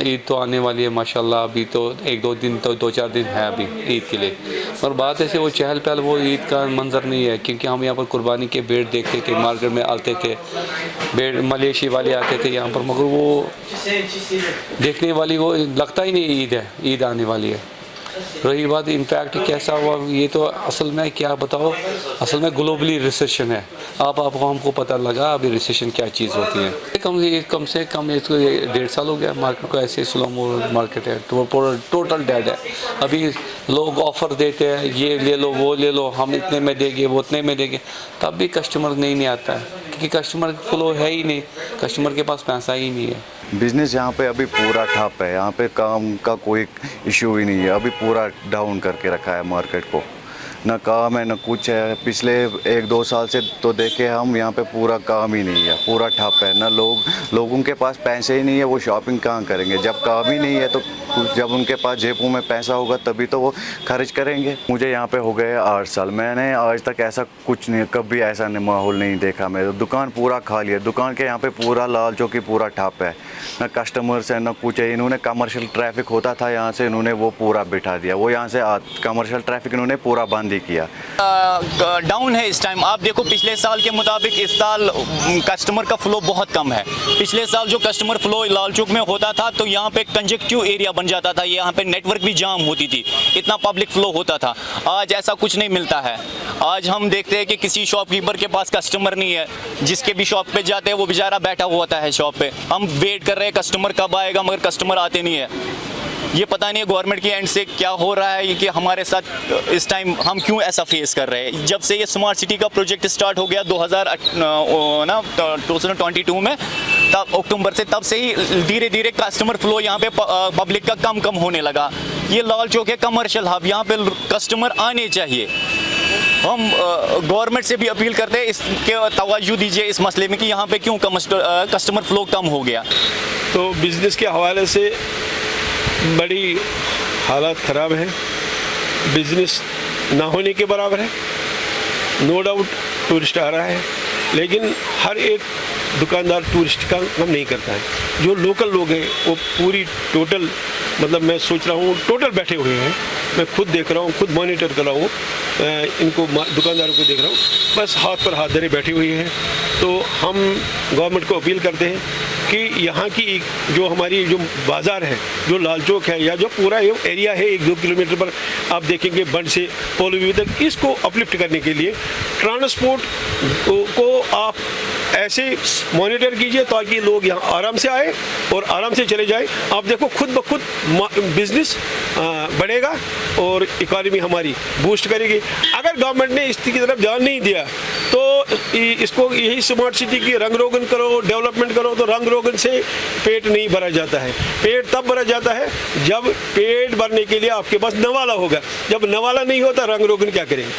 ईद तो आने वाली है माशाल्लाह, अभी तो एक दो दिन तो 2-4 दिन है अभी ईद के लिए। और बात ऐसे वो चहल पहल वो ईद का मंज़र नहीं है, क्योंकि हम यहाँ पर कुर्बानी के भेड़ देखते थे, मार्केट में आते थे, भेड़ मलेशिया वाले आते थे यहाँ पर, मगर वो देखने वाली वो लगता ही नहीं ईद है, ईद आने वाली है। रही बात इम्पैक्ट कैसा हुआ, ये तो असल में क्या बताओ, असल में ग्लोबली रिसेशन है। आपको हमको पता लगा अभी रिसेशन क्या चीज़ होती है। कम से कम इसको 1.5 साल हो गया मार्केट को ऐसे स्लो मार्केट है, तो टोटल डेड है। अभी लोग ऑफ़र देते हैं, ये ले लो वो ले लो, हम इतने में देंगे वो उतने में देंगे, तब भी कस्टमर नहीं आता है, क्योंकि कस्टमर फ्लो है ही नहीं, कस्टमर के पास पैसा ही नहीं है। बिज़नेस यहाँ पे अभी पूरा ठप है, यहाँ पे काम का कोई इशू ही नहीं है, अभी पूरा डाउन करके रखा है मार्केट को, ना काम है ना कुछ है। पिछले 1-2 साल से तो देखे हम, यहाँ पे पूरा काम ही नहीं है, पूरा ठप है। ना लोगों के पास पैसे ही नहीं है, वो शॉपिंग कहाँ करेंगे जब काम ही नहीं है। तो जब उनके पास जेबों में पैसा होगा तभी तो वो खर्च करेंगे। मुझे यहाँ पे हो गए 8 साल, मैंने आज तक ऐसा कुछ नहीं, कभी ऐसा माहौल नहीं देखा। मैं दुकान पूरा खाली है, दुकान के यहाँ पे पूरा लाल चौकी पूरा ठप है, ना कस्टमर्स है ना कुछ है। इन्होंने कमर्शियल ट्रैफिक होता था यहाँ से, इन्होंने वो पूरा बिठा दिया, वो यहाँ से कमर्शियल ट्रैफिक इन्होंने पूरा बंद ही किया। डाउन है इस टाइम। आप देखो पिछले साल के मुताबिक इस साल कस्टमर का फ्लो बहुत कम है। पिछले साल जो कस्टमर फ्लो लाल चौक में होता था तो यहाँ पे कंजक्टिव एरिया बन जाता था, यहाँ पे नेटवर्क भी जाम होती थी, इतना पब्लिक फ्लो होता था। आज ऐसा कुछ नहीं मिलता है। आज हम देखते हैं कि किसी शॉपकीपर के पास कस्टमर नहीं है, जिसके भी शॉप पे जाते हैं वो बेचारा बैठा हुआ होता है शॉप पे। हम वेट कर रहे हैं कस्टमर कब आएगा, मगर कस्टमर आते नहीं है। ये पता नहीं है गवर्नमेंट की एंड से क्या हो रहा है कि हमारे साथ इस टाइम हम क्यों ऐसा फेस कर रहे हैं। जब से ये स्मार्ट सिटी का प्रोजेक्ट स्टार्ट हो गया 2022 में, तब अक्टूबर से, तब से ही धीरे धीरे कस्टमर फ्लो यहाँ पे पब्लिक का कम होने लगा। ये लाल चौक है कमर्शियल हब, यहाँ पे कस्टमर आने चाहिए। हम गवर्नमेंट से भी अपील करते हैं इसके तवज्जो दीजिए इस मसले में कि यहाँ पे क्यों कस्टमर फ्लो कम हो गया। तो बिज़नेस के हवाले से बड़ी हालात ख़राब है, बिज़नेस ना होने के बराबर है। नो डाउट टूरिस्ट आ रहा है, लेकिन हर एक दुकानदार टूरिस्ट का काम नहीं करता है। जो लोकल लोग हैं वो पूरी टोटल, मतलब मैं सोच रहा हूँ टोटल बैठे हुए हैं। मैं खुद देख रहा हूँ, खुद मॉनिटर कर रहा हूँ, इनको दुकानदारों को देख रहा हूँ, बस हाथ पर हाथ धरे बैठे हुए हैं। तो हम गवर्नमेंट को अपील करते हैं कि यहाँ की जो हमारी जो बाज़ार है, जो लाल चौक है, या जो पूरा ये एरिया है 1-2 किलोमीटर पर आप देखेंगे बंड से पोलोवी तक, इसको अपलिफ्ट करने के लिए ट्रांसपोर्ट को आप ऐसे मॉनिटर कीजिए ताकि लोग यहाँ आराम से आए और आराम से चले जाए। आप देखो खुद ब खुद बिजनेस बढ़ेगा और इकॉनमी हमारी बूस्ट करेगी। अगर गवर्नमेंट ने इसकी तरफ ध्यान नहीं दिया तो इसको यही स्मार्ट सिटी की रंग रोगन करो, डेवलपमेंट करो, तो रंग रोगन से पेट नहीं भरा जाता है। पेट तब भरा जाता है जब पेट भरने के लिए आपके पास नवाला होगा। जब नवाला नहीं होता रंग रोगन क्या करेंगे।